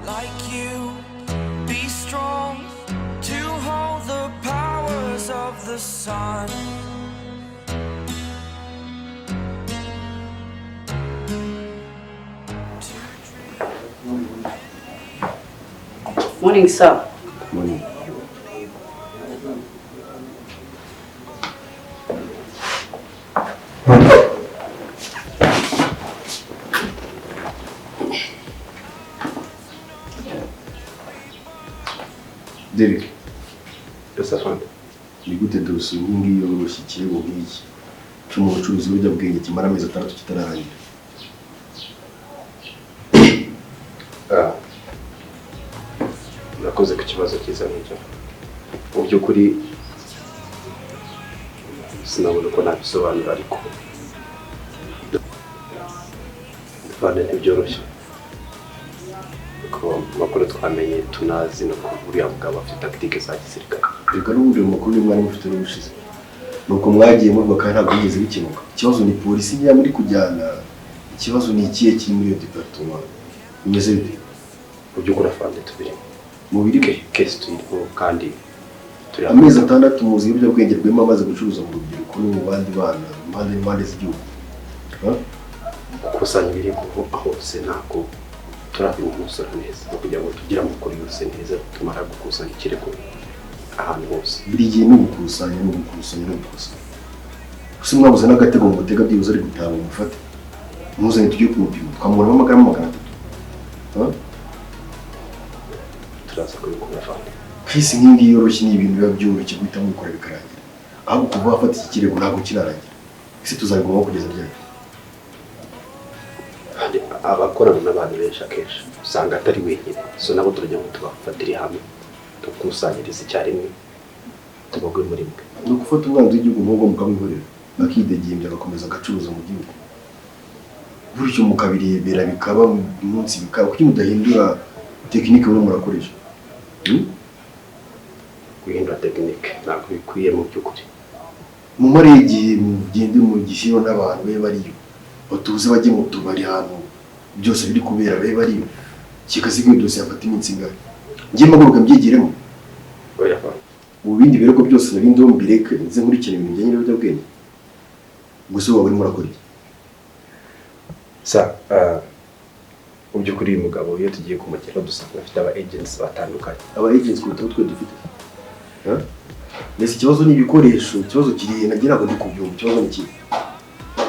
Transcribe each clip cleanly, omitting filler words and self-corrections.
like you. Be strong to hold the powers of the sun. Morning, sir. Morning. Derek. Yes, sir. Ni gute dosiye ngiyi yoroshye ikirego nk'iki cy'umuntu ucuruza ibiyobyabwenge kimara amezi 6 kitararangira? Nakoze ku kibazo cyiza n'icyo. Mu by'ukuri sinabona ko nabisobanura ariko bane ntibyoroshye. Ko makuru twamenye tunazi no kuburiya mugabo afite tactique za gisirikare. Reka n'ubundi makuru mwari mufite n'ubushize. Nuko mwagiye muvuga kandi ntabwo yigeze bikemuka. Ikibazo ni polisi niya muri kujyana. Ikibazo ni ikihe kiri muri iyo departement? Imeze bite? Mu by'ukuri afande tubiri. Mu biri case tuyirimo kandi turi amezi 6 muzi ibiyobyabwenge rwema amaze gucuruza mu rubyiruko no mu bandi bana impande z'igihugu. Gukusanya ibirego hose ntabwo turabona umusoro neza kugira ngo tugire amakuru yose neza tumara gukusanya ikirego ahantu hose. Buri gihe no gukusanya. Gusa mwabuze n'agatego mu gutega byibuze ari gutanga umufate. Muzanye tujye kumupima twamubona amagambo magana 3. Turaza kubikora afande. Kisi nk'ingi yoroshye ni ibintu biba byoroshye guhita mukora bikarangira. Ahubwo kuva afata iki kirego ntabwo kirarangira. Ese tuzabigomba kugeza ryari? Abakorana n'abantu benshi akenshi usanga atari wenyine, so nabo turajya ngo tubafatire hamwe tukusanyiriza icyarimwe tubagwe muri mwe. No gufata umwanzi w'igihugu nk'ubwo mukamwihorera bakidegembya agakomeza agacuruza mu gihugu. Buryo mukabirebera bikaba umunsi bikaba kuki mudahindura tekinike mwe murakoresha? Guhindura tekinike ntabwo bikwiye mu by'ukuri. Mu mare igihe mugende mu gishyiro n'abantu be bariyo batuze bajye mu tubari hano byose biri kubera be bariyo kikazigwe dose yafata iminsi ngari ngiye maguruka mbyigiremo. Oya fa ubindi birego byose narindi wo mbireke nze nkurikira ibintu bijyanye n'ibiyobyabwenge. Gusa wowe uri murakora iki? Mu by'ukuri uyu mugabo iyo tugiye kumugera dusanga afite aba agents batandukanye. Aba agents kuruta twe dufite. Nese ikibazo ni ibikoresho, ikibazo kiri nagira ngo ndikubyumva, ikibazo ni iki?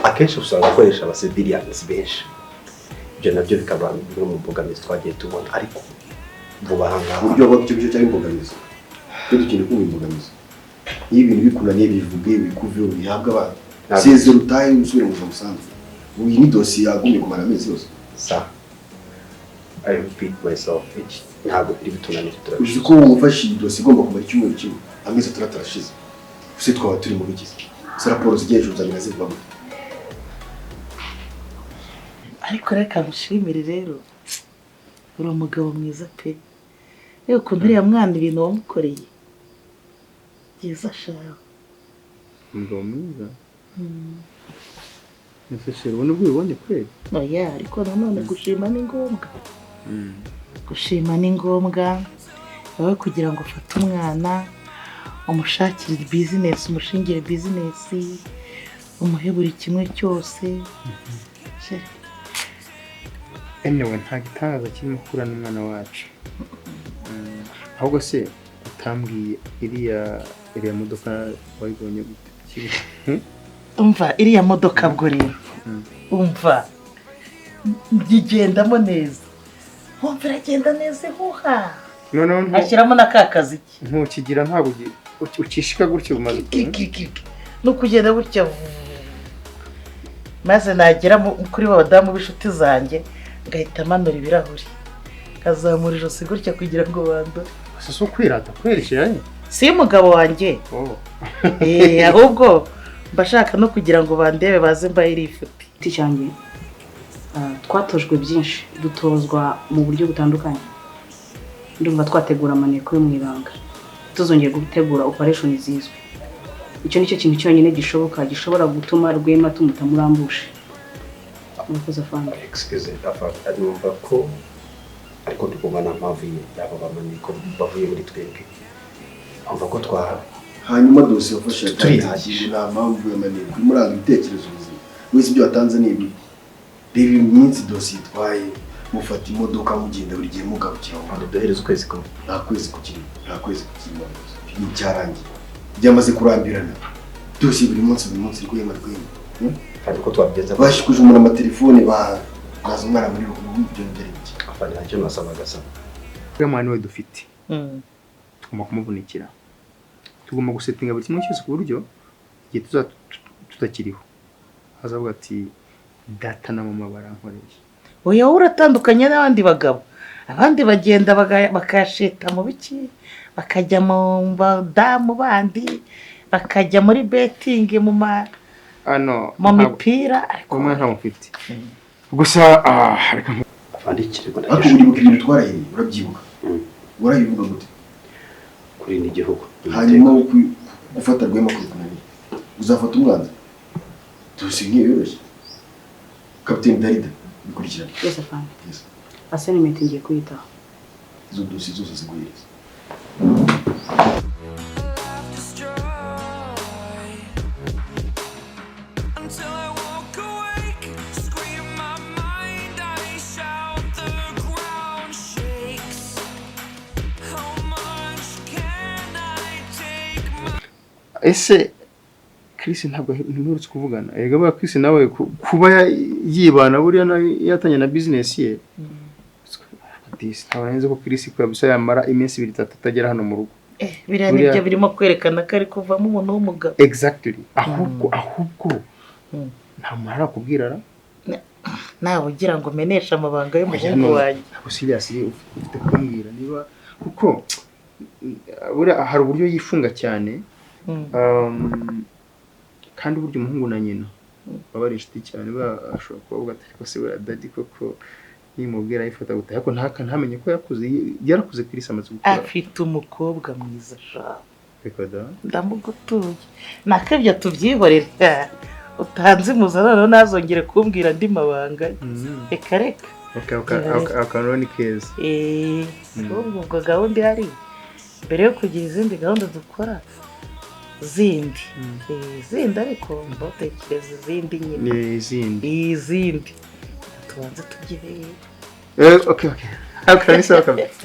Akenshi usanga akoresha aba civilians benshi. Ibyo nabyo bikaba bimwe mu mbogamizi twagiye tubona ariko vuba hanga uburyo bw'ibyo cyari imbogamizi. Cyo dukeneye kumva imbogamizi. Iyo ibintu bikunaniye bivuge bikuveho bihabwa abantu. Seze rutaye usubire mu musanzu. Uyu ni dosiye yagumye kumara amezi yose. I repeat myself, ntabwo biri bitunanira turabisha. Uzi ko ufashe dosiye igomba kumara icyumweru kimwe amezi 3 arashize. Use twaba turi mu bigize. Sa raporo zigiye zuzanira zivamo. Ariko reka mushimire rero. Uri umugabo mwiza pe. Rero ukuntu uriya mwana ibintu wamukoreye. Byiza shaho. Umugabo mwiza. Nafashe ubona ubwibone kweli. Oya, ariko nanone gushima ni ngombwa. Gushima ni ngombwa. Wowe kugira ngo ufate umwana umushakire business, umushingire business, umuhe buri kimwe cyose. Anyway, nta gitangaza kirimo kura n'umwana wacu. Ahubwo se utambwiye iriya modoka wayibonye gute? Umva iriya modoka bwo rero. Umva bigendamo neza. Umva iragenda neza huha. None ashyiramo n'akakazi ki. Ntukigira ntabwo ukishika gutyo umaze. No kugenda gutya. Maze nagera kuri badamu b'inshuti zanjye ngahita manura ibirahuri. Kazamura ijosi gutya kugira ngo bandore. So kwirata kwerekeye. Si umugabo wanjye. Ahubwo bashaka no kugira ngo bandebe baze mbaye irifuti. Ticyanjye. Twatojwe byinshi, dutozwa mu buryo butandukanye. Ndumva twategura amaneko yo mwiranga. Tuzongeye gutegura operation zizwe. Icyo nicyo kintu cyonyine gishobora gutuma Rwema tumutamurambushe. Mukoze afande. Excuse afande, numva ko ariko tugomba nta mpamvu yaba bamaniko bavuye muri twebwe umva ko hanyuma dosiye wafashe turihagije nta mpamvu yamaniko urimo uranga ibitekerezo bizima wese ibyo watanze ni ibi reba iminsi dosiye itwaye mufata imodoka mugenda buri gihe mugarukira mu kandi duhereza ukwezi kumwe nta kwezi kukiri ni cyarangiye byamaze kurambirana dosiye buri munsi iri kwema kandi ko twabigenza bashikuje umuntu amatelefone baza umwana muri rugo ibyo byerekeye afana ntacyo nasabaga sa uriya mwana we dufite tugomba kumuvunikira tugomba gusetinga buri kimwe cyose ku buryo igihe tutakiriho hazavuga ati data na mama barankoreye oya uratandukanye n'abandi bagabo abandi bagenda bakasheta mu biki bakajya mu badamu bandi bakajya muri betting mu mipira ariko umwana ntamufite gusa reka afandikire ngo ariko uribuka ibintu twarahiye urabyibuka urabivuga gute kurinda igihugu hanyuma gufata rwema kukunaniye uzafata umwanzi dosiye nk'iyo yoroshye Kapiteni Darida bikurikirana Yes afande. Assignment ngiye kuyitaho. Izo dosiye zose ziguhereza. ese Chris ntabwo nturutse kuvugana ega ba Chris nawe kuba yibana buriya yatanye na business ye ntabarenze ko Chris kabisa yamara iminsi 2-3 atagera hano mu rugo biriya nibyo birimo kwerekana ko ari kuvamo umuntu w'umugabo exactly ahubwo nta muntu arakubwirara nawe ugira ngo meneshe amabanga y'umuhungu wanjye ntabwo serious ufite kumbwira niba kuko buriya hari uburyo yifunga cyane kandi uburyo umuhungu na nyina baba ari inshuti cyane bashobora kuvuga ati ko se buriya daddy koko nimubwira yifata gute ariko ntamenye ko yarakuze Chris amaze gukura afite umukobwa mwiza sha rekoda ndamugutuye nakabya tubyihorera utanze muzarano nazongere kumbwira ndi mabanga reka akanoni keza ubwo gahunda ihari mbere yo kugira izindi gahunda dukora zindi ariko mbotekereza izindi nyine izindi tubanze tugire okay akanisa kabisa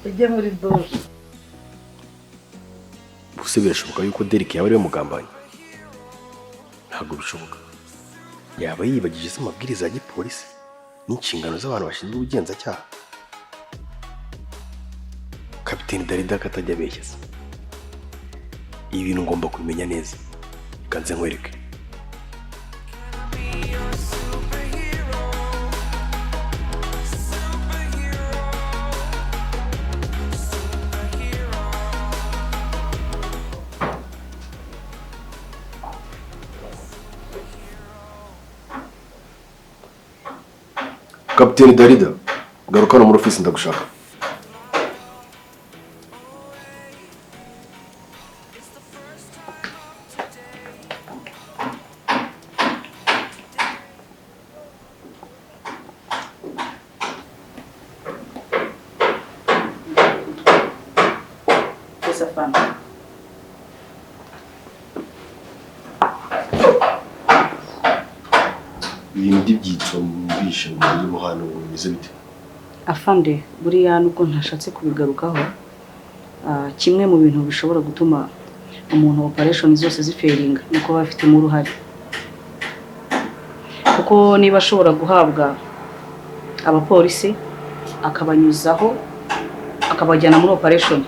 ujye muri dushe Buse birashoboka yuko Derek yaba ari we mugambanyi ntabwo bishoboka yaba yibagije se amabwiriza ya gipolisi n'inshingano z'abantu bashinzwe ubugenzacyaha Kapiteni Darida katajya abeshya ibi bintu ngomba kubimenya neza kanze nkwereke Kapiteni Darida garuka hano muri ofisi ndagushaka ibintu by'ibyitso mbishe ngo biri mu hantu bimeze bite afande buriya nubwo ntashatse kubigarukaho kimwe mu bintu bishobora gutuma umuntu operation zose zifailinga nuko bafitemo uruhare kuko niba ashobora guhabwa abapolisi akabanyuzaho akabajyana muri operation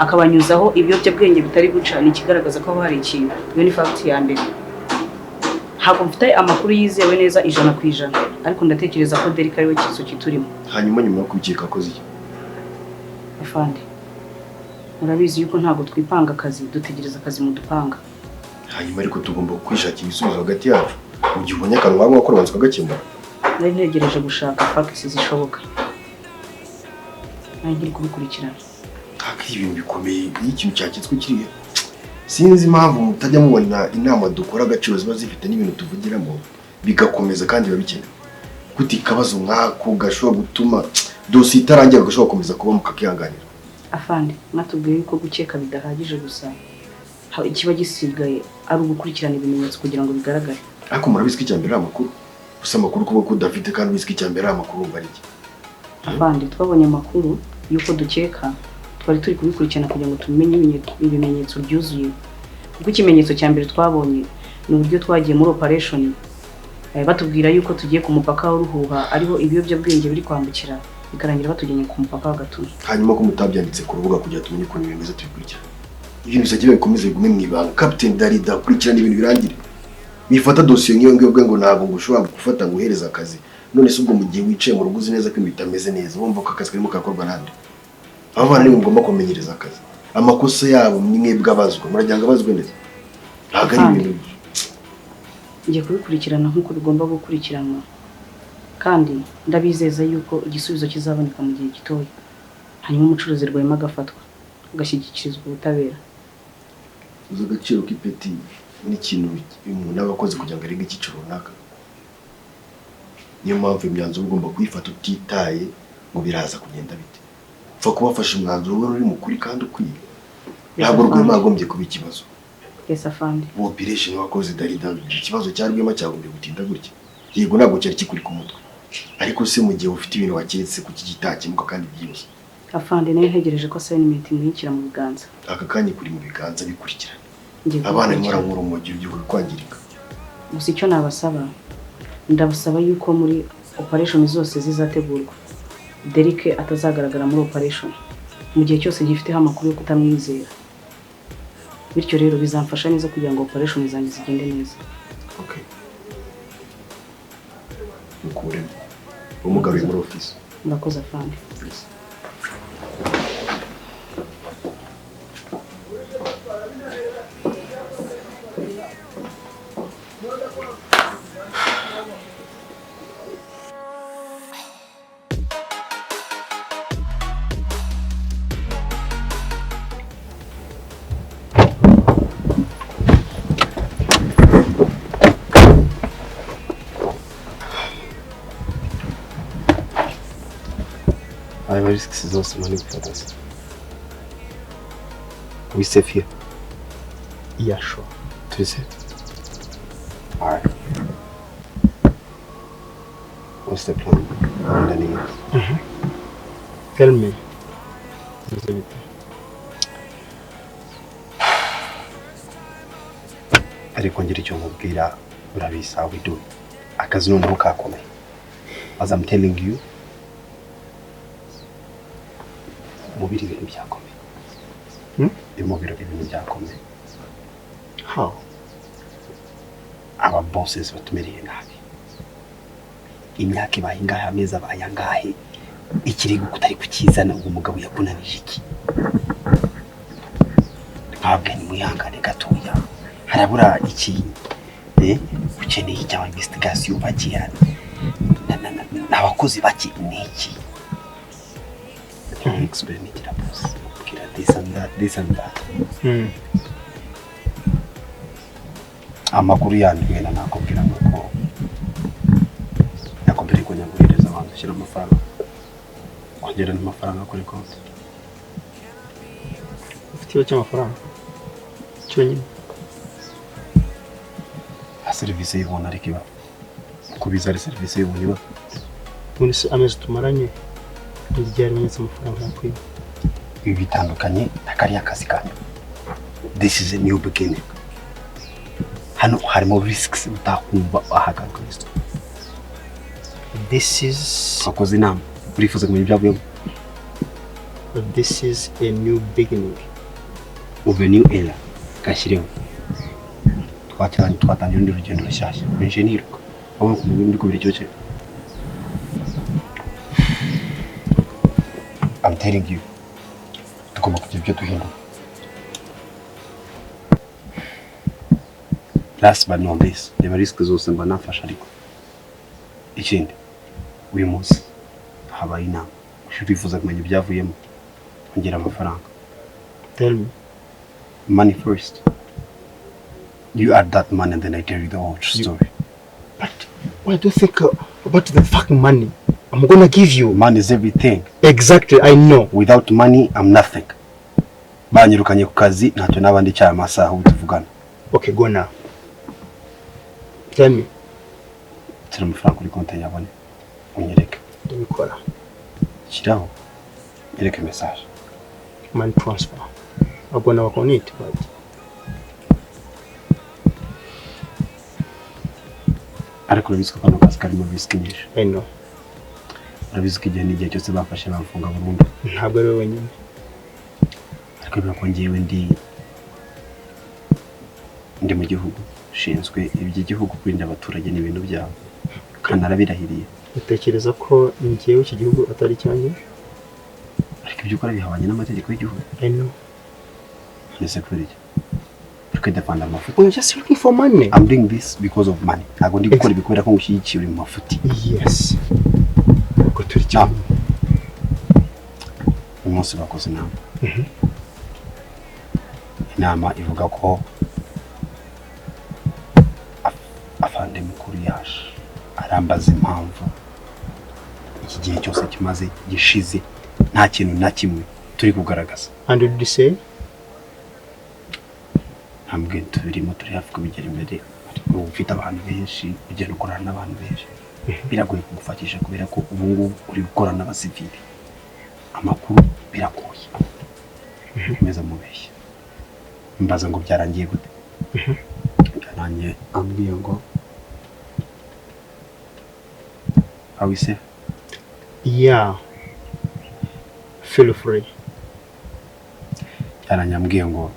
akabanyuzaho ibiyobyabwenge bitari guca ni kigaragaza ko hari ikintu iyo ni fact ya mbere ntabwo mfite amakuru yizewe neza 100%, ariko ndatekereza ko Derek ari we kiso kiturimo. Hanyuma nyuma yo kubikeka akoze iki? Afande, murabizi yuko ntabwo twipanga akazi, dutegereza akazi mu dupanga. Hanyuma ariko tugomba kwishakira ibisubizo hagati yacu. Mu gihe ubonye akantu waba wakora banza kagakemura. Nari ntegereje gushaka facts zishoboka. Ngiye kubikurikirana. Kaka ibintu bikomeye, ikintu cyakitswe kiriya. Sinzi impamvu mutajya mubona inama dukora agaciro ziba zifite n'ibintu tuvugiramo bigakomeza kandi babikenewe. Kuti kabazo nkako gashobora gutuma dosiye itarangira ugashobora gukomeza kuba mukakihanganira. afande mwatubwiye yuko gukeka bidahagije gusa ikiba gisigaye ari ugukurikirana ibimenyetso kugira ngo bigaragare. Ariko murabizi ko icyambere ari amakuru. Gusa amakuru kuba ko udafite kandi ubizi ko icyambere ari amakuru umva iki. Afande twabonye amakuru yuko dukeka twari turi kubikurikirana kugira ngo tumenye ibimenyetso byuzuye. Kuko ikimenyetso cya mbere twabonye ni uburyo twagiye muri operation batubwira yuko tugiye ku mupaka w'Uruhuha ariho ibiyobyabwenge biri kwambukira bikarangira batujyanye ku mupaka wa Gatuna. Hanyuma ko mutabyanditse ku rubuga kugira tumenye ukuntu ibintu biza tubikurikirana. Ibintu bizagiye bikomeze bigume mu ibanga. Captain Darida kurikirana ibintu birangire. Bifata dosiye ngiyo ngiyo ngo ntabwo ngushobora gufata ngo uhereza akazi. None se ubwo mu gihe wicaye mu rugo uzi neza ko ibintu bitameze neza wumva ko akazi karimo karakorwa nande. Abana nibo ngomba kumenyereza akazi. Amakosa yabo ni mwebwe abazwa. Murajyanga abazwe neza. Ntabwo ari ibintu ngiye kubikurikirana nk'uko bigomba gukurikiranwa kandi ndabizeza yuko igisubizo kizaboneka mu gihe gitoya hanyuma umucuruzi Rwema agafatwa agashyikirizwa ubutabera. uzi agaciro k'ipeti n'ikintu umuntu aba akoze kugira ngo arenge icyiciro runaka. Niyo mpamvu imyanzuro ugomba kuyifata utitaye ngo biraza kugenda bite. Pfa kubafasha umwanzuro wowe uri mukuri kandi ukwiye. Ntabwo Rwema agombye kuba ikibazo. Yes afande. Operation wakoze Darida ikibazo cya Rwema cyagombye gutinda gutya. Yego ntabwo cyari kikuri ku mutwe. Ariko se mu gihe ufite ibintu waketse ku kigitakemuka kandi byose. Afande nayo ntegereje ko assignment imwikira mu biganza. Aka kanya kuri mu biganza bikurikirana. Abana nkora nkuru umujyi ugiye kwangirika. Gusa icyo nabasaba ndabasaba yuko muri operation zose zizategurwa Derek atazagaragara muri operation mu gihe cyose gifiteho amakuru yo kutamwizera. Bityo rero bizamfasha neza kugira ngo operation zanjye zigende neza. Okay. Mukure. Umugaruye muri office. Murakoze afande. I risk zose mani gufata. We safe here? Yeah, sure. Turi safe? Alright. What's the plan? Tell me. Ariko ngira icyo mubwira urabizi how we do it. Akazi noneho kakomeye. As I'm telling you, mubiri ibintu byakomeye. Imubiro ibintu byakomeye. How? Aba bosses batumereye nabi. Imyaka ibaye ingahe ameza abaye angahe ikirigo kutari kukizana uwo mugabo yakunanije iki? Ntabwo ni mwihangane gatoya. Harabura iki ukeneye icyaha investigation bagiye n'abakozi baki niki? Explain it up. Kira this and that. Amakuru yanduye na nakubwira ngo nakubwira ko nyaguhereza abantu shyira amafaranga. Kongera n'amafaranga kuri konti. Ufite cy'amafaranga. Cyonyine. Serivisi y'ubona ariko iba. Kubiza ari serivisi y'ubona. Muri se amezi tumaranye ntiryari banyetse amafaranga yakwiye. Ibi bitandukanye nakari akazi kanyu. This is a new beginning. Hano harimo risks utakumva ahagaga Kristo. This is akoze inama urifuza kumenya ibyavuye. This is a new beginning. Of a new era. Kashireho. Twatangiye urundi rugendo rushyashya. Engineer. Aho kumubindi ko biricyo. I'm telling you. Tugomba kugira ibyo duhindura. Last but not least, the risk zose mba nafasha ariko. Ikindi uyu munsi habaye inama. Urifuza kumenya ibyavuyemo. Ongera amafaranga. Tell me. Money first. You add that money and then I tell you the whole story. But why do you think about the fucking money? I'm gonna give you. Money is everything. Exactly, I know. Without money, I'm nothing. Banyirukanye ku kazi ntacyo nabandi cyaye amasaha ubu tuvugana. Okay, go now. Tell me. Tira amafaranga kuri konti yabone. Unyereke. Ndabikora. Shiraho. Nyereke message. Money transfer. I'm gonna work on it, but ariko urabizi ko kano kazi karimo risk nyinshi. I know. Urabizi ko igihe n'igihe cyose bafashe bamfunga burundu. Ntabwo ari wowe wenyine. Ariko biba ngewe ndi mu gihugu ushinzwe iby'igihugu kurinda abaturage n'ibintu byabo. Kandi arabirahiriye. Utekereza ko ngewe iki gihugu atari cyanjye? Ariko ibyo ukora bihabanye n'amategeko y'igihugu. I know. Nese kuri iki? Ariko ndafanda amafuti. We're just looking for money. I'm doing this because of money. Ntabwo ndi gukora ibikorera ko ngushyigikiye uri mu mafuti. Yes. Uko turi cyane. Umunsi bakoze inama. Inama ivuga ko afande mukuru yaje arambaza impamvu iki gihe cyose kimaze gishize nta kintu na kimwe turi kugaragaza. And did you say? Ntabwo tubirimo turi hafi kubigera imbere. Ufite abantu benshi ugenda ukorana n'abantu benshi biragoye kugufatisha kubera ko ubu ngubu uri gukorana n'abasivili. Amakuru biragoye. Meza mubeshya. Mbaza ngo byarangiye gute? Byarangiye ambwiye ngo how we say? Yeah. Feel free. Byarangiye ambwiye ngo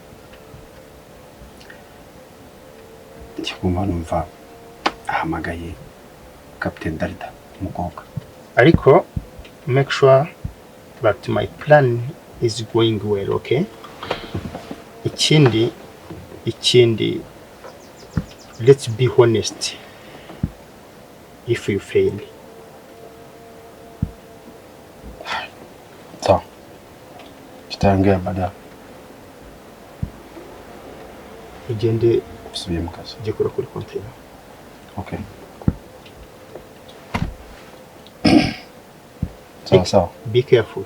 numva ahamagaye Captain Darida umukobwa. Ariko make sure that my plan is going well, okay? Ikindi, let's be honest. If you fail, so tutaongea baada ugende usubiye mu kazi. gikora kuri container. Okay. So Be careful,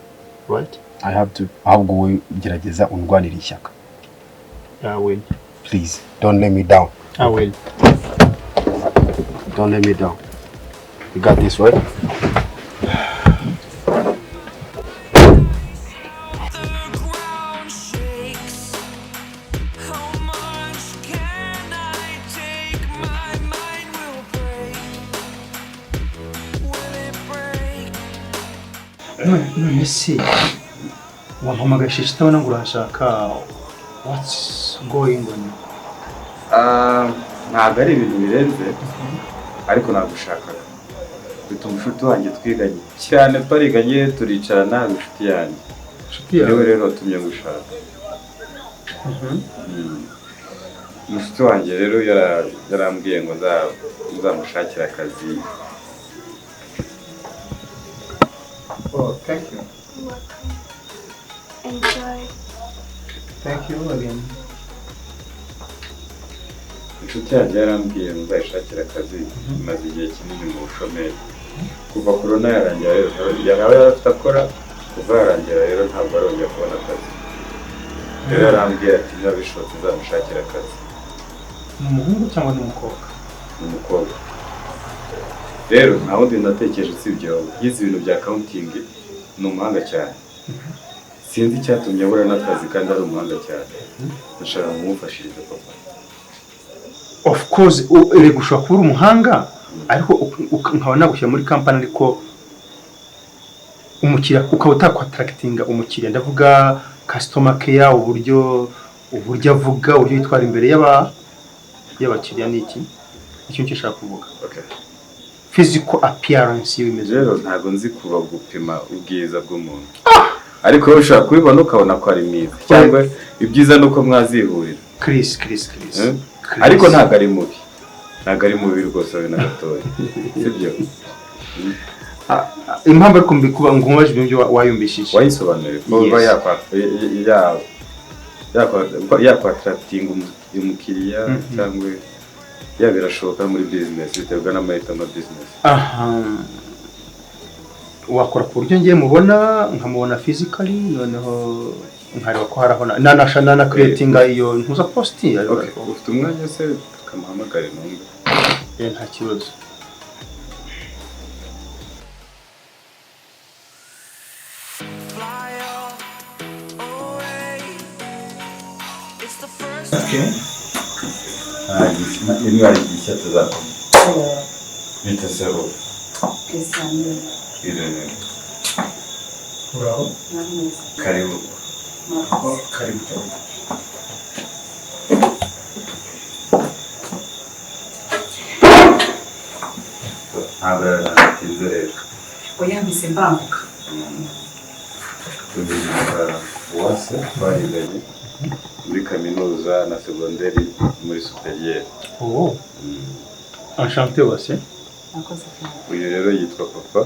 right? I have to ahubwo gerageza undwanira ishyaka. I will. Please don't let me down. I will. Don't let me down. You got this, right? None se wampamagaye shitabona ngo urashaka what's going on? Ntabwo ari ibintu birenze ariko nagushakaga. Bituma inshuti wanjye twiganye cyane, twariganye turicarana inshuti yanjye. Niwe rero watumye gushaka. Inshuti wanjye rero yarambwiye ngo nzamushakira akazi. Oh, thank you. Enjoy. Thank you again. Inshuti yanjye yarambwiye ngo nzayishakira akazi. Maze igihe kinini mu bushomeri. Kuva corona yarangira rero yarawe yarafite akora, kuva yarangira rero ntabwo arongera kubona akazi. Rero yarambwiye ati nabishotse nzamushakira akazi. Ni umuhungu cyangwa ni umukobwa? Ni umukobwa. Rero nta wundi natekereje usibye wowe. Yize ibintu bya accounting, ni umuhanga cyane. Sinzi icyatumye abura n'akazi kandi ari umuhanga cyane. Ndashaka kumufashiriza papa. Of course, uri gushaka kuba umuhanga, ariko nkaba nagushyira muri company ariko umukiriya ukaba utakwatractinga umukiriya. Ndavuga customer care, uburyo avuga, uburyo yitwara imbere y'abakiriya n'iki. Icyo nshaka kuvuga. Okay. Physical appearance y'imeze. Rero ntago nzi kuba gupima ubwiza bw'umuntu. Ariko ushaka kubibona ukabona ko ari mwiza. Cyangwa ibyiza nuko mwazihurira. Chris. Ariko ntago ari mubi. Ntago ari mubi rwose we na gatoya. Sibyo? Impamvu ariko mbikuba ngo mubaje ibyo wayumbishije. Wayisobanure ko yakwatracting umukiriya cyangwa birashoboka muri business biterwa n'amahitamo business. wakora ku buryo ngiye mubona nkamubona physically noneho nkareba ko harabona na creatinga iyo ntuza post ufite umwanya se tukamuhamagara numve nta kibazo Ini hari gishya tuzakora bita zero irene karibu ntabwo natinze rero oya mbise mbanguka uwase twahiganye muri kaminuza na segonderi muri superiere. Enchanté Uwase. Uyu rero yitwa papa.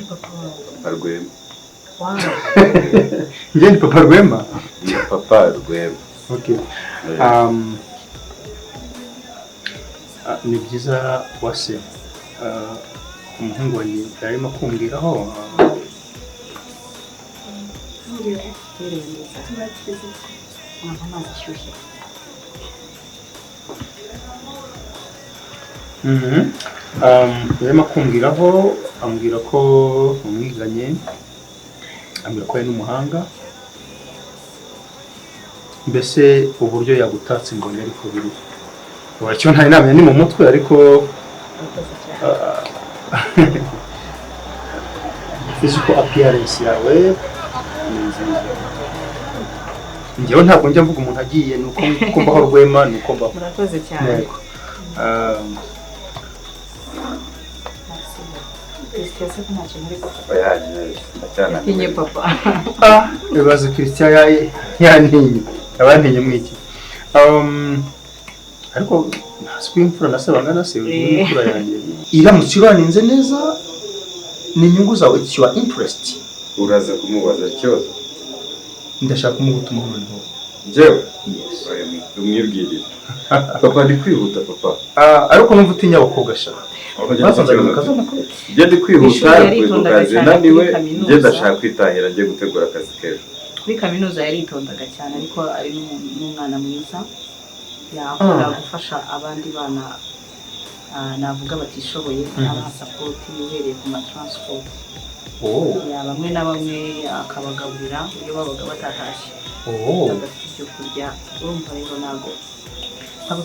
Papa Rwema. Wow. Njye ni Papa Rwema? Ni Papa Rwema. Okay. Ni byiza Uwase. Umuhungu wanjye yarimo kumbwiraho yarimo kumbwiraho ambwira ko umwiganye ambwira ko ari n'umuhanga mbese uburyo yagutatse mbonye ariko biri wacyo ntari namenya ni mu mutwe ariko physical appearance yawe ni nziza njyewe ntabwo njya mvuga umuntu agiye nuko mbaho Rwema nuko mbaho murakoze cyane Yatinye papa. Ibibazo Christian yantinye abantinye mwiki ariko ntaswe imfura na se bangana se imfura yanjye iramutse uraninze neza ni inyungu zawe kiwa interest uraza kumubaza ikibazo ndashaka kumugutuma noneho jewe umwibwirire papa ndi kwihuta papa ariko numva utinya abakobwa sha Njye ndi kwihuta kazi naniwe njye ndashaka kwitahira njye gutegura akazi kejo kuri kaminuza yaritondaga cyane ariko ari n'umwana mwiza yakora gufasha abandi bana navuga batishoboye aba support uhereye ku ma transport bamwe na bamwe akabagaburira iyo babaga batatashye bagafite ibyo kurya urumva rero ntabwo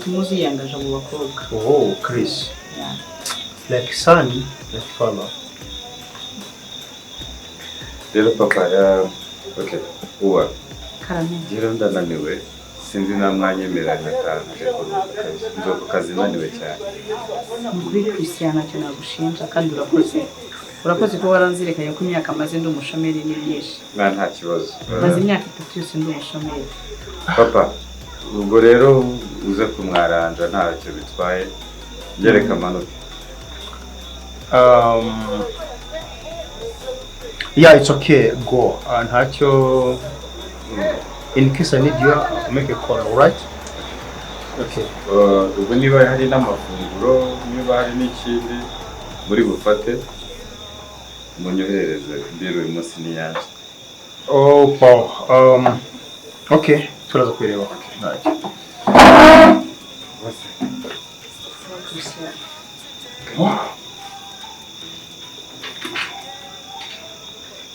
tumuzi yiyangaje mu bakobwa Chris like son like father rero papa okay uwa karame rero ndananiwe sinzi na mwanya emeranya kandi nzo kazi naniwe cyane muri Christian cyo nagushinja kandi urakoze ko waranzirikanye ko imyaka maze ndi umushomeri ni myinshi nta kibazo maze imyaka 3 yose ndi umushomeri papa ubwo rero uze kumwaranja ntacyo bitwaye ngereka amanota yeah, it's okay, go. Ntacyo in case I need you, I'll make a call, alright? Okay. Ubwo niba hari n'amafunguro, niba hari n'ikindi muri bufate munyohereze mbere uyu munsi ni yanjye. Oh, wow. Okay, turaza kwireba. Ntacyo.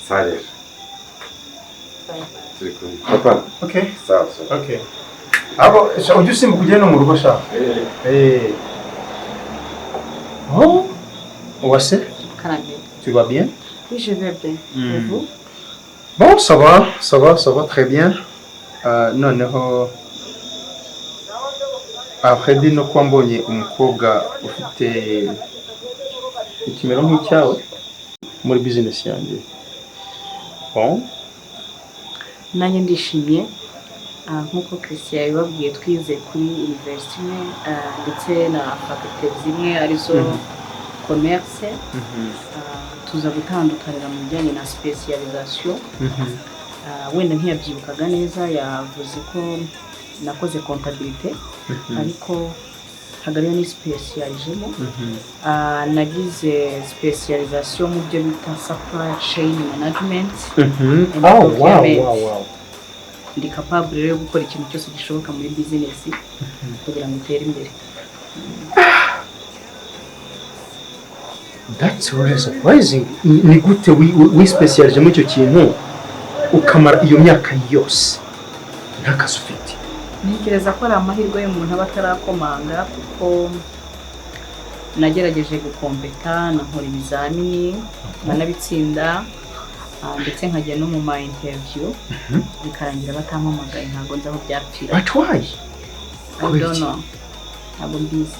Sare. Papa. Okay. Sawa. Okay. Abo, ujye usimbuka ugende mu rugo sha. Oh. Uwase? Karame. Tu vas bien? Oui, je vais bien. Et vous? Bon, ça va très bien. Noneho après ndi no kwambonye umukobwa ufite ikimero nk'icyawe muri business yanjye. Bon. Nanjye ndishimye nkuko Christian yababwiye twize kuri university ndetse na faculté zimwe arizo commerce tuza gutandukanira mu bijyanye na specialisation wenda ntiyabyibukaga neza yavuze ko nakoze comptabilité ariko ntabwo ariyo ni specialijemo. Nagize specialization mu byo bita supply chain management and procurement. Ndi capable rero yo gukora ikintu cyose gishoboka muri business kugira ngo utere imbere. That's really surprising. Ni gute we specialize mu icyo kintu ukamara iyo myaka yose nta kazi ufite? Ntekereza ko ari amahirwe y'umuntu aba atarakomanga kuko nagerageje gukompeta nkora ibizamini nkanabitsinda ndetse nkajya no mu ma interview bikarangira batampamagaye ntabwo nzi aho byapfira. But why? I don't know. Ntabwo mbizi.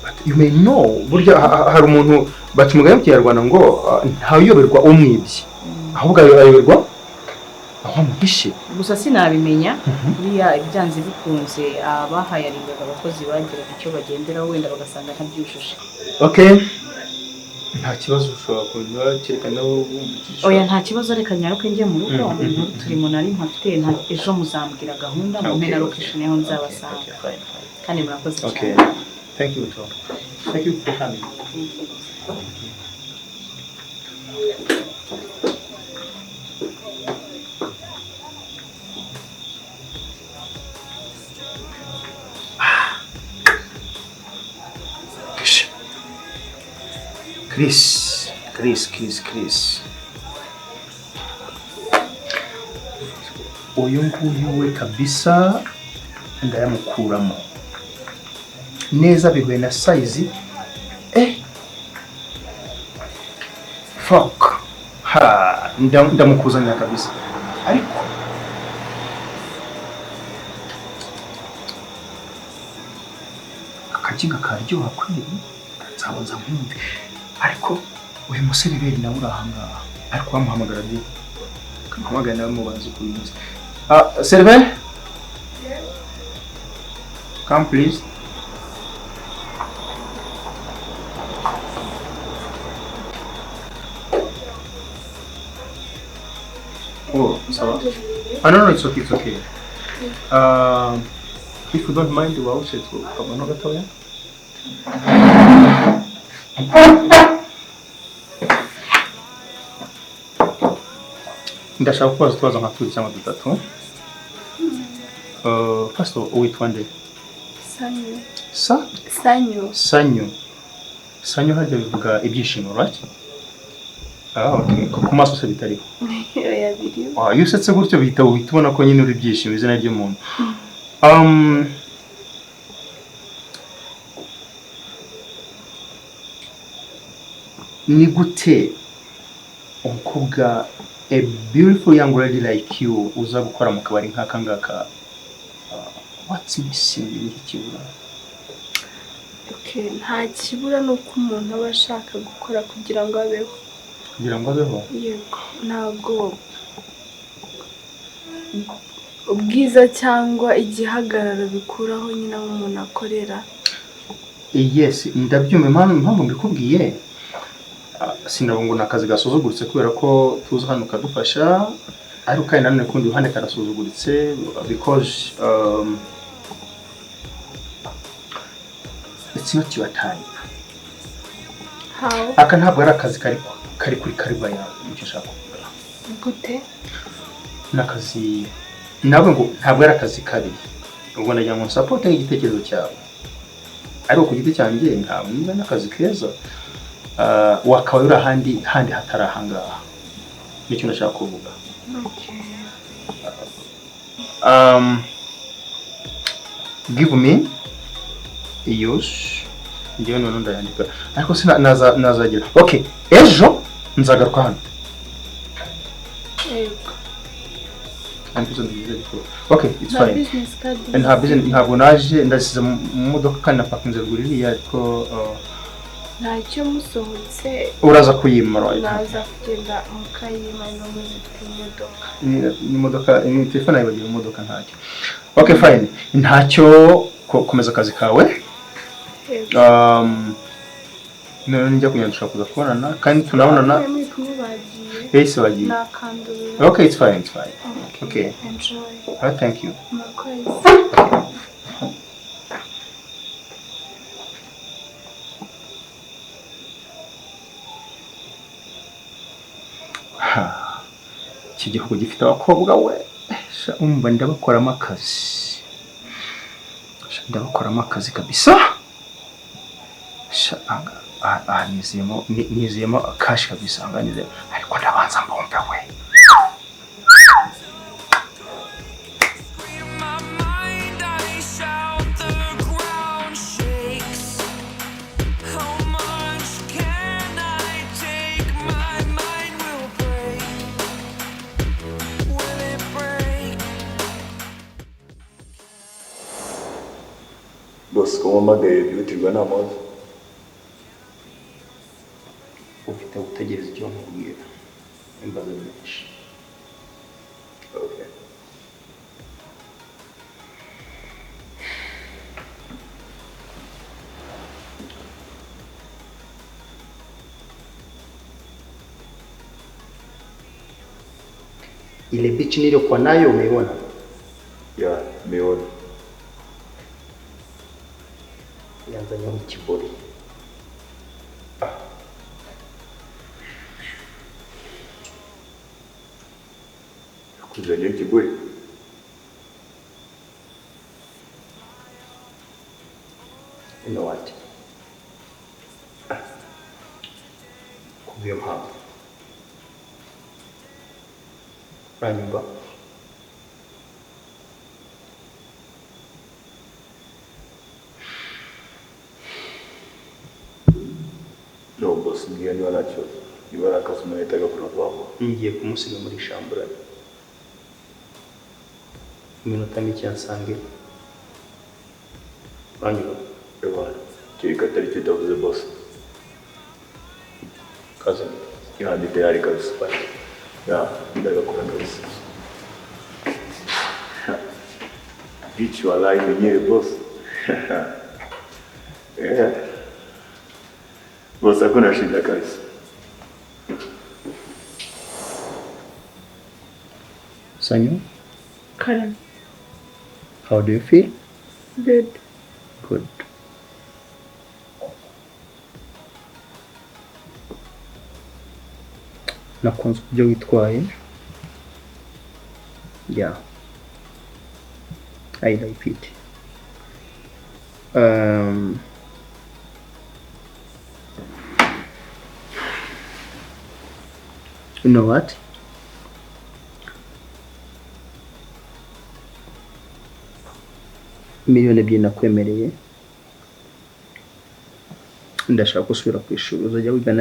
But you may know. Burya hari umuntu batumugaye mu Kinyarwanda ngo ntayoberwa umwibye ahubwo ayoberwa aho muhishe. Gusa sinabimenya buriya ibyanze bikunze abahayaringaga abakozi bagiraga icyo bagenderaho wenda bagasanga ntabyujuje. Okay, nta kibazo ushobora kuba cyerekana aho wumvise. Oya nta kibazo, reka nyaruke njye mu rugo turimo nari mpafite ejo muzambwira gahunda mu mpera location yaho nzabasanga. Kandi murakoze cyane. Okay, thank you Tom. Thank you for coming. Chris. Uyu nguyu we kabisa ndayamukuramo neza bihuye na size. Fuck. Ndamukuzanira kabisa. Ariko akajiga karyoha kweli nzabonza nkumve. Ariko uyu museriveri nawe urahangaha ariko bamuhamagara ndi kamuhamagara nawe mubanze kubimuza. Server? Come please. Oh, so no, it's okay. If you don't mind, we'll set up another toy. Ndashaka kubaza utubazo nka tubiri cyangwa dutatu. First of all, witwa nde? Sanyu hajya bivuga ibyishimo, right? Okay. Ku maso se bitariho. Oya biriho. Iyo usetse gutyo bihita ubona ko nyine uri ibyishimo izina ry'umuntu. Ni gute umukobwa a beautiful young lady like you uza gukora mu kabari nk'aka ngaka? What's missing in kibura? Okay, nta kibura nuko umuntu aba ashaka gukora kugira ngo abeho. Yego, ntabwo ubwiza cyangwa igihagararo bikuraho nyine umuntu akorera. Yes, ndabyumva impamvu mbikubwiye. Sinabongo nakazi gasuzuguritse kubera ko tuza hano kadufasha ariko kandi nanone kundi ruhande karasuzuguritse because it's not your type. How? Aka ntabwo ari akazi kari kuri kariba yawe icyo ushaka kuvuga. Gute? Nakazi nabwo ngo ntabwo ari akazi kabi. Ubwo najya ngo support igitekerezo cyawe. Ariko ku giti cyanjye ntabwo niba nakazi keza. Wakaba uri handi hatarahangaha. Nicyo nashaka kuvuga. Okay. Give me yours. Ndiyo none ndayandika. Ariko nazagira. Okay, ejo nzagaruka hano. Yego. Okay, it's fine. And her business ntabwo naje ndasize mu modoka kandi napakinze ruguririya ariko ntacyo musohotse uraza kuyimara. Naza kugenda mukayima no muri imodoka telefone yawe mu modoka ntacyo. Okay, fine. Ntacyo komeza akazi kawe. None njya kunyandusha kuza kubonana kandi tunabonana. Yes, bagiye. Okay, it's fine. Okay. Enjoy. Thank you. igihugu gifite abakobwa we umva ndabakoramo akazi kabisa nizeyemo kashi kabisa anganize ariko ndabanza mbumve we Boss, como magaye byihutirwa nta mpamvu. ufite gutegereza icyo nkubwira imbazo nyinshi. Okay. Ile bichi niliyokuwa nayo umeiona? Ya, nimeona. Yanzanya nk'ikibori. Kuzanya ikiburi. You know what? Kubwiyo mpamvu. Uranyumva? No, boss, mbwira niba ntacyo. Niba ari akazi umuntu ahita agakora vuba vuba. Ngiye kumusiga muri shambura. Iminota mike yansange. Uranyumva? Ewana, kereka atari cyo utavuze boss. Kazi. Ihandi tayari kabisa. Ya, ndagakora kabisa. Bichi walai mwenyewe boss. Yeah. Boss, hakuna shida kabisa. Sanyu, Karen, how do you feel? good. Good. Nakunze uburyo witwaye. Yeah. I like it. You know what? Miliyoni ebyiri nakwemereye. Ndashaka gusubira ku ishuri. Uzajya wiga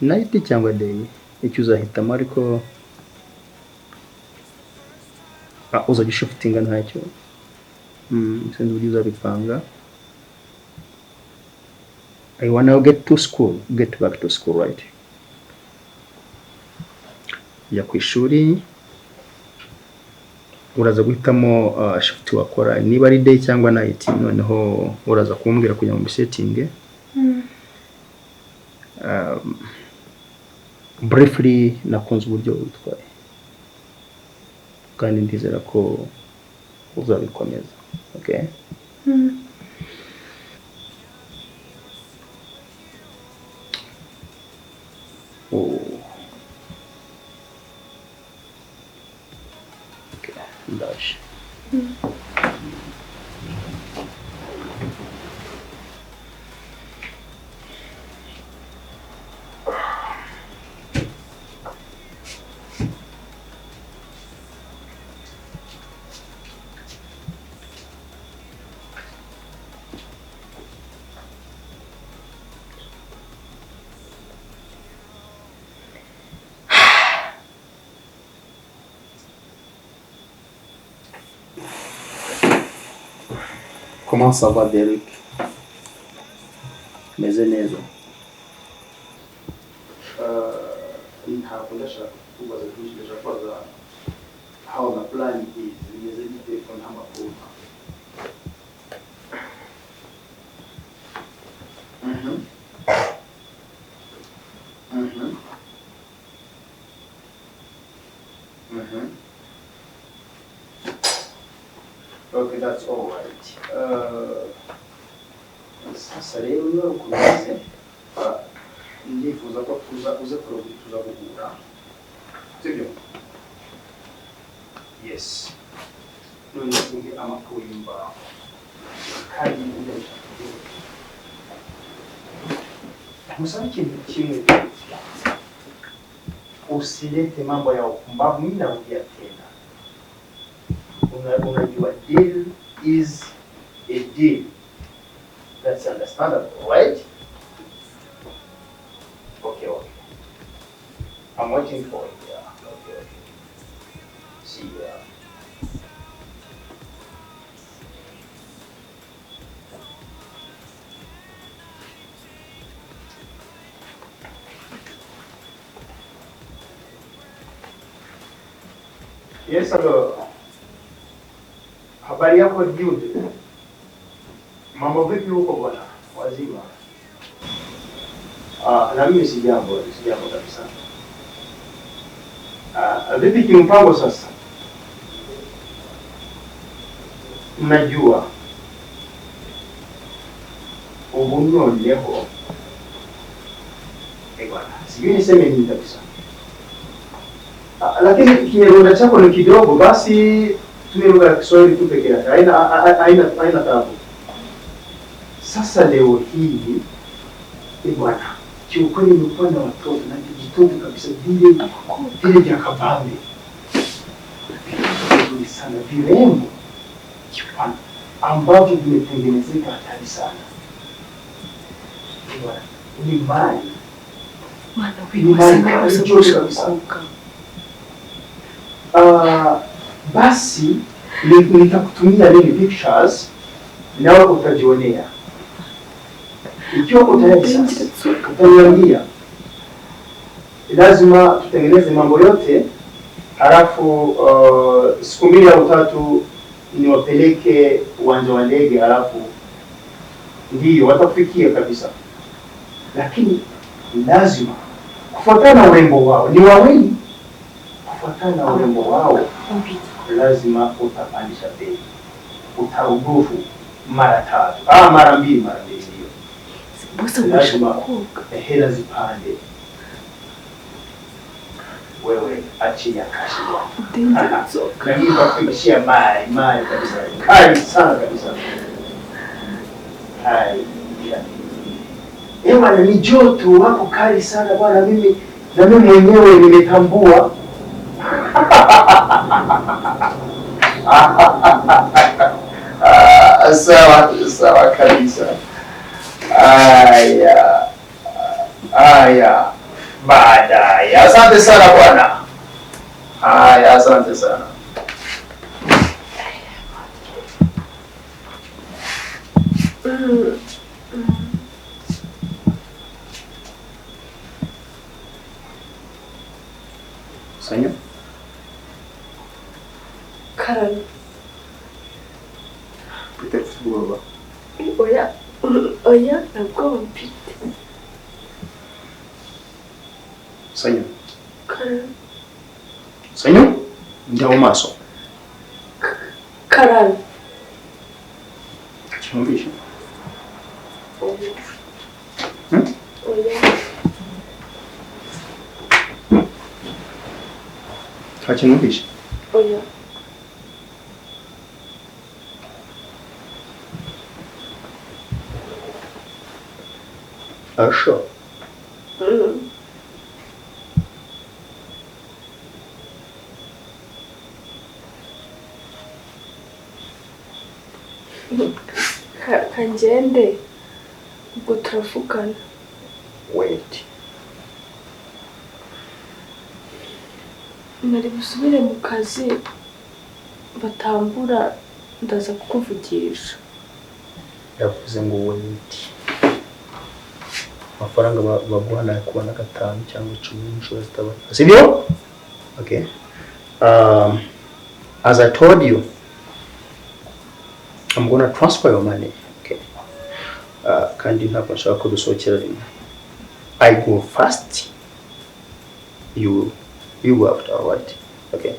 night cyangwa day, icyo uzahitamo, ariko uzajya ushifitinga ntacyo. Sinzi uburyo uzabipanga. I wanna get back to school, right? Jya ku ishuri, uraza guhitamo shift wakora, niba ari day cyangwa night, noneho uraza kumbwira kugira ngo setting. Briefly, nakunze uburyo witwaye kandi ndizera ko uzabikomeza. Okay? Okay, ndaje. Comment ça va, Derek? Meze neza. Ntabwo ndashaka kukubaza byinshi, ndashaka kubaza how the plan is. Bimeze bite ko nta makuru? Okay, that's all right. Sasa rero niba ukomeze, ndifuza ko tuza guhura, sibyo? Yes. None uvuge amakuru y'imbaho. Kandi musana ikintu kimwe. Usilete mambo ya upumbavu. Mimi narudia tena. Unajua deal is a deal. That's understandable, right? Okay. I'm waiting for it. Yeah. Okay. See ya. Yes, hello. Habari yako Jude? Mambo vipi huko bwana? Wazima? Na mimi si jambo kabisa. Vipi kimpango sasa? Mnajua ubunyo leo. Bwana, sijui niseme nini kabisa. Lakini Kinyarwanda chako ni kidogo, basi tumie lugha ya Kiswahili tu pekee yake. Haina taabu. Sasa leo hii bwana, kiukweli nilikuwa na watoto na vijitungu kabisa vile vya kabambe. Vizuri sana, virembo kipana ambavyo vimetengenezeka hatari sana. Bwana, ni mali. Mwana wewe kabisa. Basi nitakutumia nini pictures nawe utajionea. Ikiwa utaweza utaniambia. Lazima tutengeneze mambo yote, halafu siku 2 au 3 niwapeleke uwanja wa ndege, halafu ndio watakufikia kabisa. Lakini lazima kufuatana na urembo wao, ni wawili. Kufuatana na urembo wao, lazima utapandisha bei. Utarudufu mara 3, mara 2 ndio. Lazima hela zipande. Wewe achia kashi wako. Lakini kufikishia mali kabisa. Kali sana kabisa. Hai. Ewa ni joto wako kali sana bwana, mimi mwenyewe nimetambua. Sawa kabisa. Aya. Baadaye. Asante sana bwana. Asante sana. Sanya? Karani. Peter Fugoba. Oya, nabwo mpite. Sanya? Karani. Sanya? Njya mu maso. Karani. Cyumvishe? Oya. Cyumvishe? Oya. Sure. Kanjende ubwo turavugana. Wait. Nari busubire mu kazi batambura ndaza kukuvugisha. Yavuze ngo wait. Amafaranga baguha na kubona 5 cyangwa 10 inshuro zitabona. Sibyo? Okay. As I told you, I'm going to transfer your money. Okay. Kandi ntabwo nshaka ko dusohokera rimwe. I go first. You go after, alright? Okay.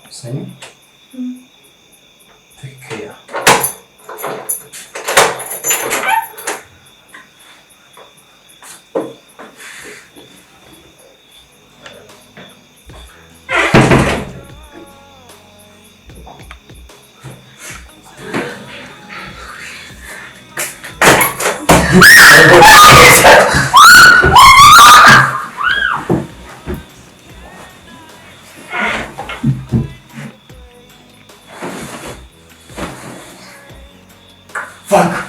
Sunny? Take care. Fuck!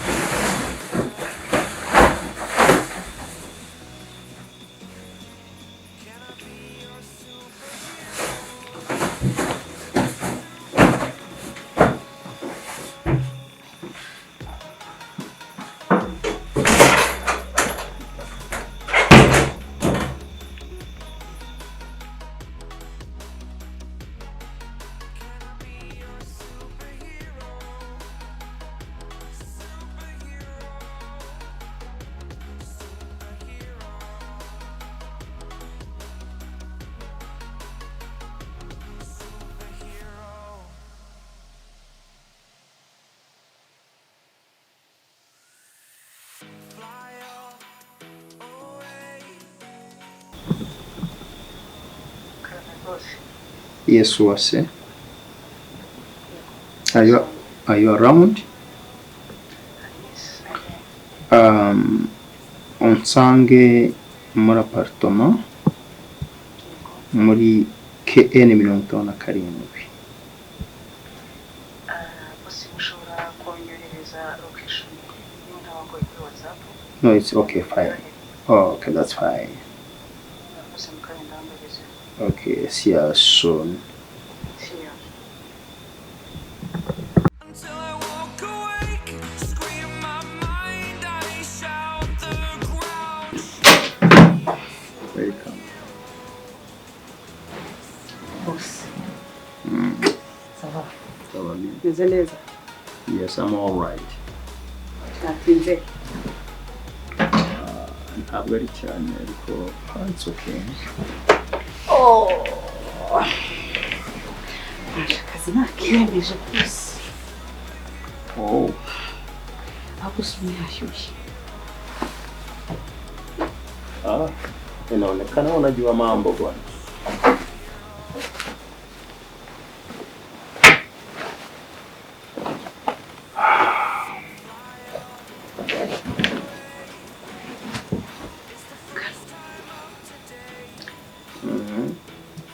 Yes, Wase. Are you around? Unsange muri apartment muri KN 57. Bose mushobora konyohereza location y'inda wagoye kuri WhatsApp. No, it's okay, fine. Oh, okay, that's fine. Bose mukarenda mbageze. Okay, see you soon. See you. Until I walk awake, scream my mind, I shout the ground. Welcome. Boss. Ça va? Ça va bien? Meze neza? Yes, I'm all right. Natinze. Ntabwo ari cyane ariko it's okay. Oh. Akazi nakiyemeje kose. Oh. Agusumye hashyushye. Inaonekana unajua mambo bwana.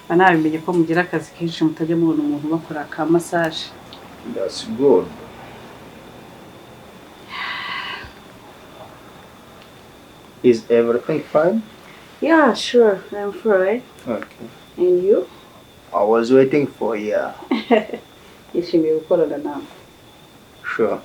Anabimenye ko mugira akazi kenshi mutajya mubona umuntu bakora ka massage. That's good. Is everything fine? Yeah, sure. I'm fine. Okay. And you? I was waiting for you. Yishimiye gukorana nawe. Sure.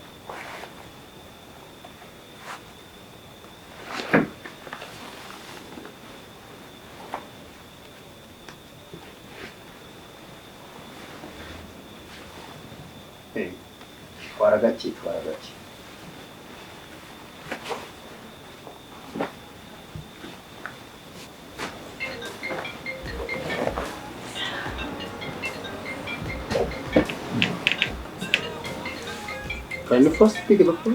Hey, waragaki. Can you first pick it up?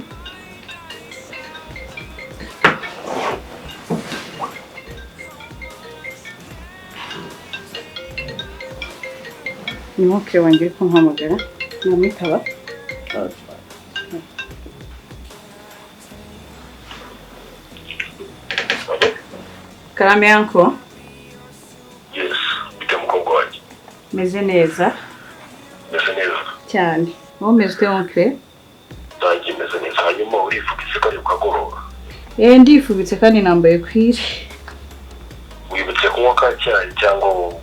Ni mukwe wanjye uri kumpamagara. Namwitaba. That's fine. Karame yanko. Yes, bite mukobwa wanjye. Meze neza. Meze neza. Cyane. Wowe umeze ute mukwe? Ndangiye meze neza, hanyuma urifubitse kare ukagoroba. Ndifubitse kandi nambaye kwire. Wibutse kunywa ka cyayi cyangwa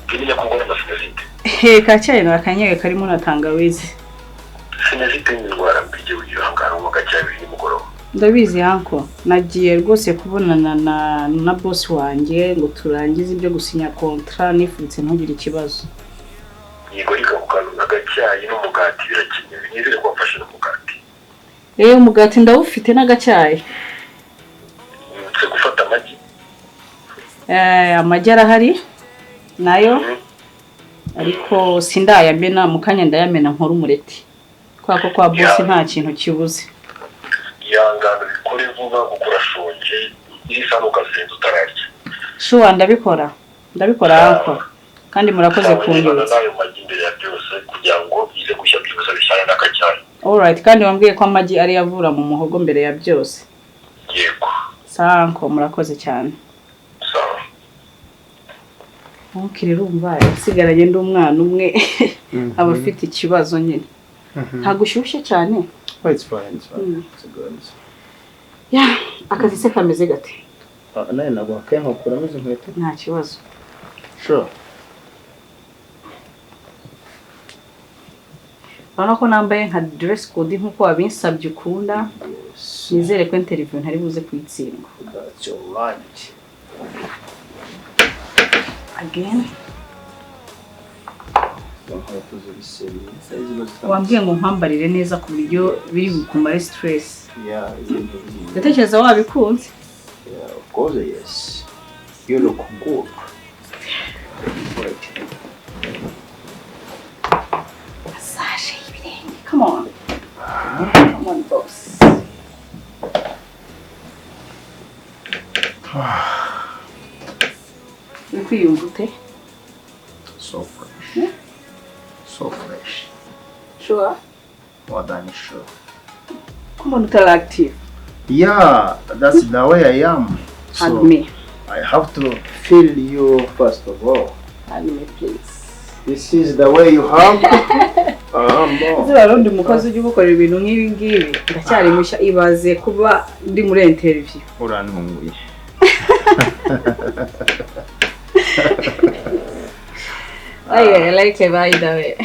kinini kungana na sinezite. Ka cyayi nakanyege karimo na tangawizi. Sinezite ni indwara mbi igiye uyihangara unywa ka cyayi nimugoroba. Ndabizi yanko. Nagiye rwose kubonana na boss wanjye ngo turangize ibyo gusinya contrat nifubitse ntugire ikibazo. Yego rika kukantu nagaki icyayi n'umugati birakenewe nizere ko wafashe n'umugati umugati ndawufite n'agacyayi nibutse gufata amagi amagi arahari nayo ariko sindayamena mu kanya ndayamena nkora umureti kubera ko kwa boss nta kintu kibuze ihangane bikore vuba kuko urashonje isa n'ugasenza utararya shuwa ndabikora ariko kandi murakoze kunyibutsa nayo magi imbere ya byose kugira ngo ize gushya byose bishyana n'akacyayi alright kandi wambwiye ko amagi ari yavura mu muhogo mbere ya byose yego sanko murakoze cyane sawa mukiri rumva sigaranye ndi umwana umwe aba afite ikibazo nyine ntagushyushye cyane It's fine. It's good. akazi se kameze gate Naye nagwa kenko kurameze nkweto. nta kibazo Sure. urabona ko nambaye nka dress code nk'uko wabinsabye ukunda nizere ko interview ntari buze kuyitsindwa That's all right. again wambwiye ngo nkwambarire neza ku buryo biri bukumare stress ndatekereza wabikunze Yeah, of course yes. You look good. massage y'ibirenge come on boss uri kwiyumva ute So fresh. So fresh. sure More than sure. come on utari active Yeah, that's the way I am. hug me I have to feel you first of all. hug me please This is the way you hug. Zira rundi mukozi ujye gukorera ibintu nk'ibi ngibi ndacyari mushya ibaze kuba ndi muri interview Urantunguye. I like it by the way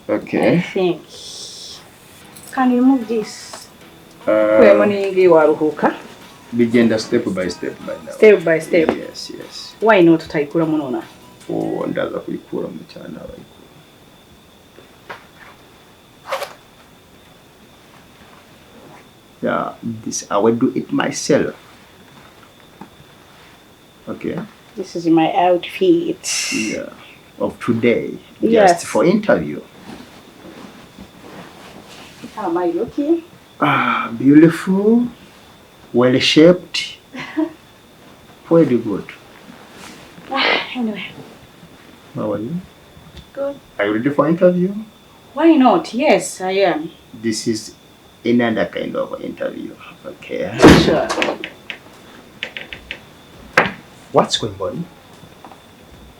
Okay. I think can you move this kwema n'ingi waruhuka Bigenda step by step by now. step by step Yes, yes. why not utayikuramo nona Oh, ndaza kuyikuramo cyane abayikura. Yeah, this I will do it myself. Okay. this is my outfit Yeah. Of today. Yes. Just for interview. how am I looking Beautiful, well shaped, very good. anyway How are you? good Are you ready for interview? why not yes I am This is another kind of interview. Okay. sure What's going on?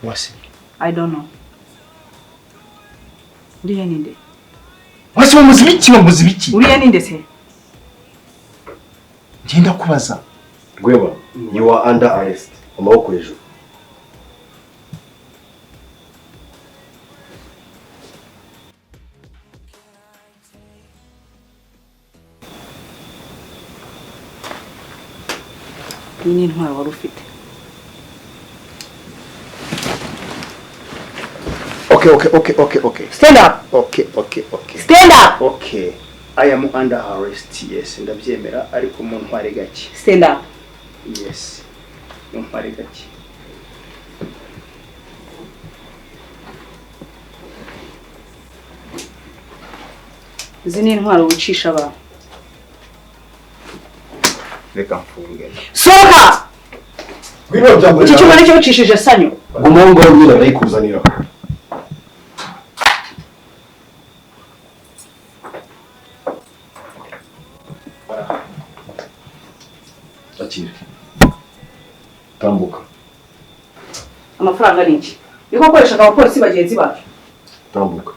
What's it? I don't know uriya ninde What's wrong with me? uriya ninde se Ngenda kubaza. Gweba, you are under arrest. Amaboko hejuru. iyi ni intwaro wari ufite Okay. stand up Okay. stand up Okay. I am under arrest. Yes, ndabyemera ariko mu ntware gake. stand up Yes. Mu ntware gake. izi ni intwaro wicisha abantu Reka mfunge. sohoka Gweba byambo. iki cyuma nicyo wicishije sanyo Gumaho ngaho nyine ndayikuzanira. Akire. Tambuka. amafaranga ni iki niko akoreshaga abapolisi bagenzi bacu Tambuka.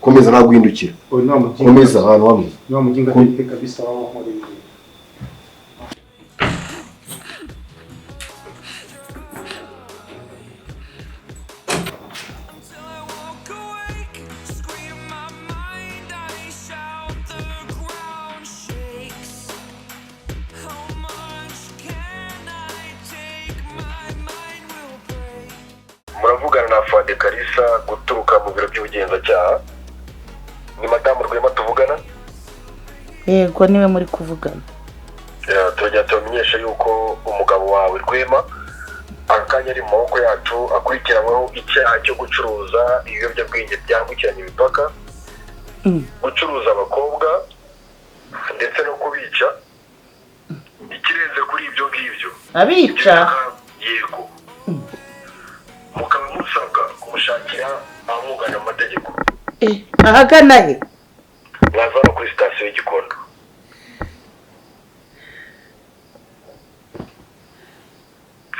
Komeza ntabwo uhindukira. Oyo nta muginga. Komeza ahantu hamwe. Nta muginga afite kabisa waba muri. Till I walk awake, scream my mind, I shout, the ground shakes. How much can I take yasabye Kalisa guturuka mu biro by'ubugenzacyaha. Ni madamu Rwema tuvugana? Yego niwe muri kuvugana. Turajya tubamenyesha yuko umugabo wawe Rwema akanya ari mu maboko yacu akurikiranyweho icyaha cyo gucuruza ibiyobyabwenge byambukiranya imipaka, gucuruza abakobwa ndetse no kubica. Ikirenze kuri ibyo ngibyo, abica yego, mukaba musabwa kumushakira abamwunganira mu mategeko. ahagana he? Mwava no kuri sitasiyo y'Igikondo.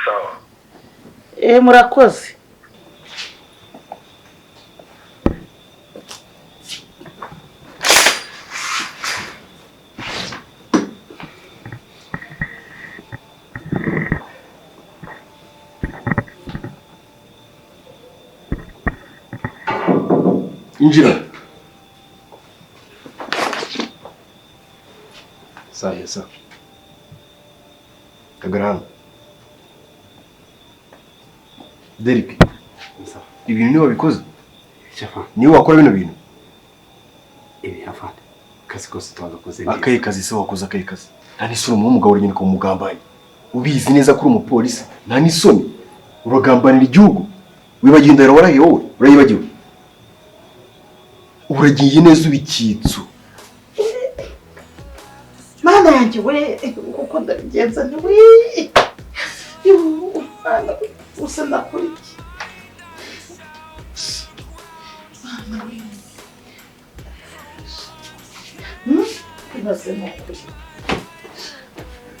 Sawa. Murakoze. Injira. Sa. Kagarama. Derek. Ibintu niwe wabikoze? Niwe wakora bino bintu? Afande. Kazi kose twagakoze. Akaye kazi se wakoze akaye kazi. Nta n'isoni umugabo uragenda ko mugambanye. Ubizi neza kuri umupolisi. Nta n'isoni. Uragambanira igihugu. Wibagendera warahiye wowe. Urayibagiwe. Uragiye neza ubikitso. Mana yanjye we kuko ndabigenza ni we. Mana usa nakuri. Mana we. Ibaze nakuri.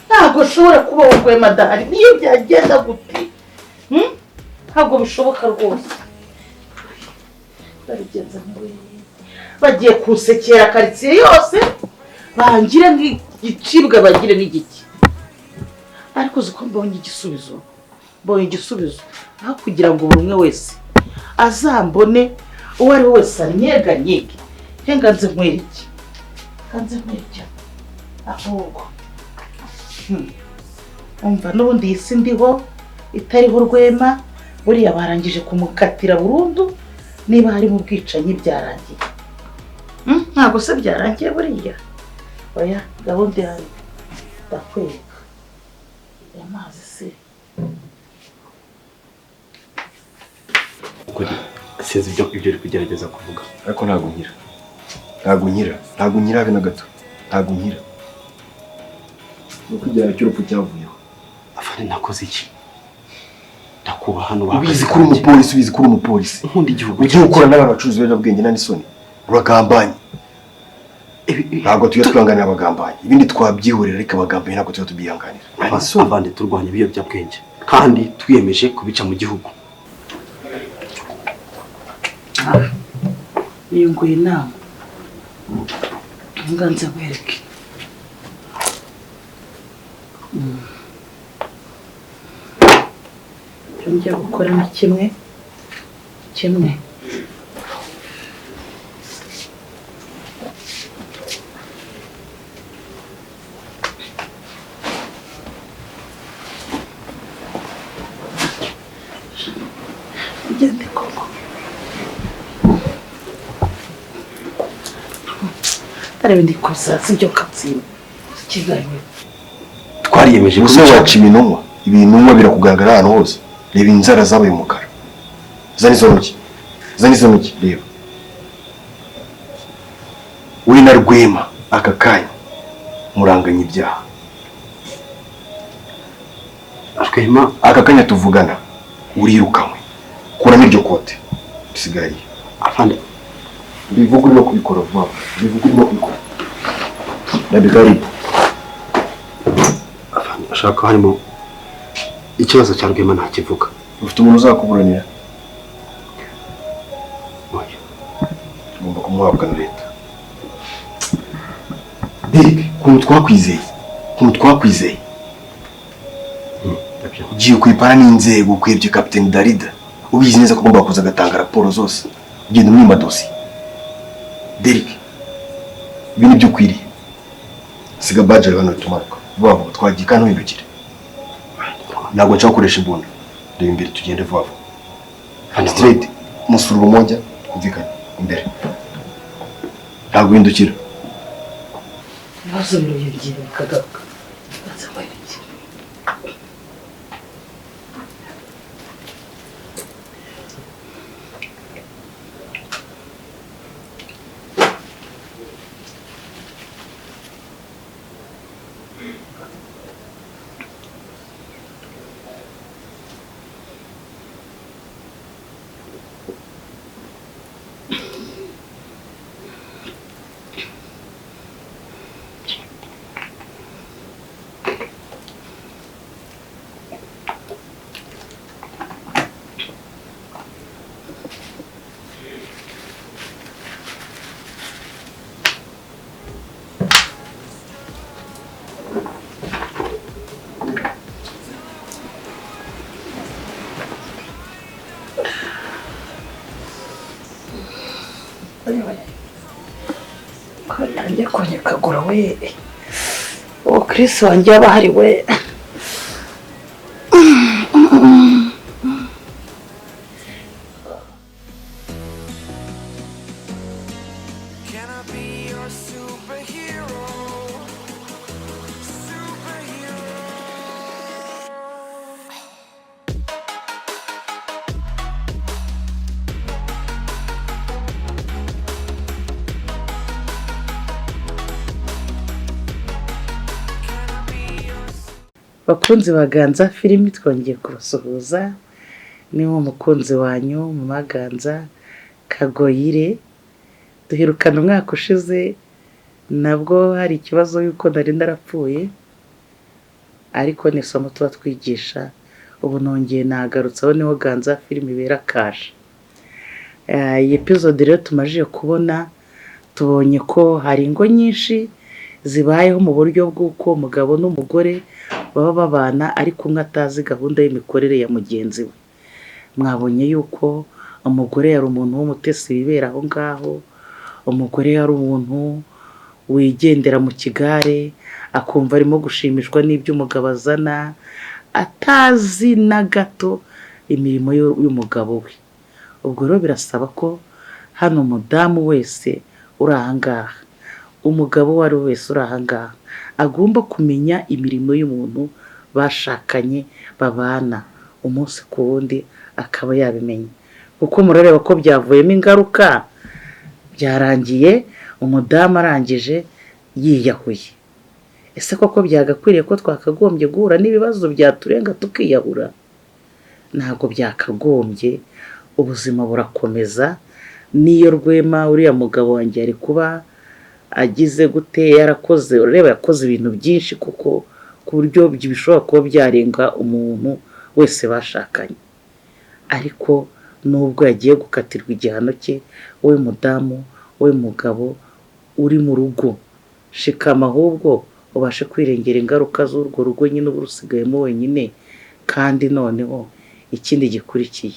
Ntabwo ushobora kuba wowe madahari niyo byagenda gute. Ntabwo bishoboka rwose. Ndabigenza ni we. Bagiye kusekera karitsiye yose bangire nk'igicibwa bagire n'igiki, ariko uko mbonye igisubizo aho kugira ngo buri umwe wese azambone uwo ari we wese anyeganyege nganze nkwereke ahubwo umva n'ubundi iyi si ndiho itariho Rwema buriya barangije kumukatira burundu niba hari mu bwicanyi byarangiye. Ntabwo se byarangiye buriya. Oya gahunda yawe ndakwereka. Amazi se. Kuri sinzi ibyo uri kugerageza kuvuga. Ariko ntabwo nkira habe na gato. Ntabwo nkira. Nuko igihano cy'urupfu cyavuyeho. Afande nakoze iki? Ndakuba hano bahagaze. Ubizi kuri umupolisi. Nkunda igihugu. Ugiye gukora n'abantu bacuruza ibiyobyabwenge nta n'isoni. Uragambanye. Ntabwo tujya twihanganira abagambanyi. Ibindi twabyihorera ariko abagambanyi ntabwo tujya tubyihanganira. Abandi turwanya ibiyobyabwenge kandi twiyemeje kubica mu gihugu. Niyunguye inama. Nganze nkwereke. Njya gukora ni kimwe. Ngende koko. Tarebe ndikuza sibyo katsima. Kigaye. Twariyemeje gusa waca ibintumwa birakugaragara ahantu hose. Reba inzara zabaye umukara. Zani izo ntoki reba. Uri na Rwema aka kanya muranganya ibyaha. Rwema aka kanya tuvugana urirukanwe. Kuramo iryo kote bisigaye. Afande bivuga urimo kubikora vuba. Nabigaribu. Afande ashaka harimo ikibazo cya Rwema ntakivuga. Ufite umuntu uzakuburanira? Oya. Ngomba kumuhabwa na leta. Derek, kuntu twakwizeye. Ugiye kwipara n'inzego kwebye Captain Darida. Ubizi neza ko ugomba kuza gatanga raporo zose. Ugenda umwima dossier. Derek, ibintu byo kwiriye. Siga badge hano tumarako. Vuba twagiye kandi wibukire. Ntabwo nshaka gukoresha imbunda. Reba imbere tugende vuba. Hano straight. msururu moja kumvikana imbere ntabwo uhindukira ibibazo birongera bikagaruka Kwanjye konyekagura we uwo Chris wanjye yabahari we Can I be your superhero? bakunzi baganza filimi twongeye kubasuhuza niwo mukunzi wanyu mu maganza Kagoyire duherukana umwaka ushize nabwo hari ikibazo yuko nari narapfuye ariko ni isomo tuba twigisha ubu nongeye nagarutseho niho ganza filimi ibera kaje iyi episode rero tumajije kubona tubonye ko hari ingo nyinshi zibayeho mu buryo bw'uko umugabo n'umugore baba babana ariko umwe atazi gahunda y'imikorere ya mugenzi we mwabonye yuko umugore yari umuntu w'umutesi wibera aho ngaho umugore yari umuntu wigendera mu kigare akumva arimo gushimishwa n'ibyo umugabo azana atazi na gato imirimo y'umugabo we ubwo rero birasaba ko hano umudamu wese uri ahangaha umugabo wari wese uri ahangaha agomba kumenya imirimo y'umuntu bashakanye babana umunsi ku wundi akaba yabimenya kuko murareba ko byavuyemo ingaruka byarangiye umudamu arangije yiyahuye ese koko byagakwiriye ko twakagombye guhura n'ibibazo byaturenga tukiyahura ntabwo byakagombye ubuzima burakomeza niyo Rwema uriya mugabo wanjye ari kuba agize gute yarakoze ureba yakoze ibintu byinshi kuko ku buryo bishobora kuba byarenga umuntu wese bashakanye ariko nubwo yagiye gukatirwa igihano cye wowe mudamu wowe mugabo uri mu rugo shikama ahubwo ubashe kwirengera ingaruka z'urwo rugo nyine uba urusigayemo wenyine kandi noneho ikindi gikurikiye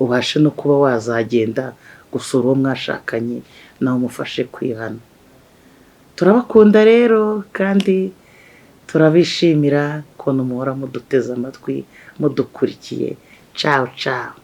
ubashe no kuba wazagenda gusura uwo mwashakanye nawe umufashe kwihana turabakunda rero kandi turabishimira ko muhora muduteze amatwi mudukurikiye ciao ciao